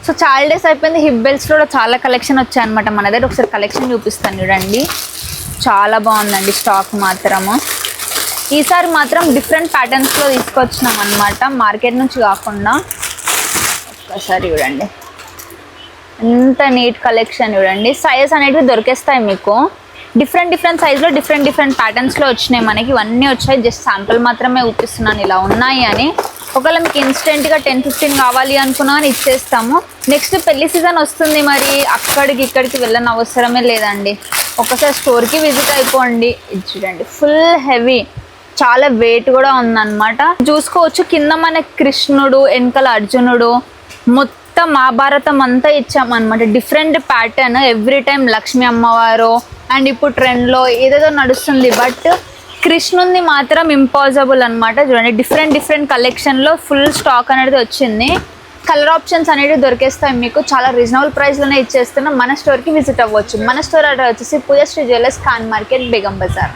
So చాలా days అయిపోయింది. Hip belts కూడా చాలా కలెక్షన్ వచ్చాయి అనమాట మన దగ్గర. ఒకసారి కలెక్షన్ చూపిస్తాను చూడండి. చాలా బాగుందండి స్టాక్ మాత్రము. ఈసారి మాత్రం డిఫరెంట్ ప్యాటర్న్స్లో తీసుకొచ్చినాం అనమాట, మార్కెట్ నుంచి కాకుండా. ఒక్కసారి చూడండి ఎంత నీట్ కలెక్షన్ చూడండి. సైజెస్ అనేటివి దొరికేస్తాయి మీకు. డిఫరెంట్ సైజ్లో డిఫరెంట్ ప్యాటర్న్స్లో వచ్చినాయి మనకి. ఇవన్నీ వచ్చాయి. జస్ట్ శాంపుల్ మాత్రమే చూపిస్తున్నాను ఇలా ఉన్నాయి అని. ఒకవేళ మీకు ఇన్స్టెంట్గా 10-15 కావాలి అనుకున్నా అని ఇచ్చేస్తాము. నెక్స్ట్ పెళ్లి సీజన్ వస్తుంది, మరి అక్కడికి ఇక్కడికి వెళ్ళని అవసరమే లేదండి. ఒకసారి స్టోర్కి విజిట్ అయిపోండి. ఇది చూడండి ఫుల్ హెవీ, చాలా వెయిట్ కూడా ఉందన్నమాట. చూసుకోవచ్చు కింద మన కృష్ణుడు, వెనకాల అర్జునుడు, మొత్తం మహాభారతం అంతా ఇచ్చామన్నమాట. Different pattern every time. Lakshmi అమ్మవారు అండ్ ఇప్పుడు ట్రెండ్లో ఏదేదో నడుస్తుంది, బట్ కృష్ణుని మాత్రం ఇంపాసిబుల్ అనమాట. చూడండి డిఫరెంట్ కలెక్షన్లో ఫుల్ స్టాక్ అనేది వచ్చింది. కలర్ ఆప్షన్స్ అనేవి దొరికేస్తాయి మీకు. చాలా రీజనబుల్ ప్రైస్లోనే ఇచ్చేస్తున్నాం. మన స్టోర్కి విజిట్ అవ్వచ్చు. మన స్టోర్ అడ్రస్ వచ్చేసి పూజశ్రీ జ్యువెలర్స్, ఖాన్ మార్కెట్, బేగం బజార్.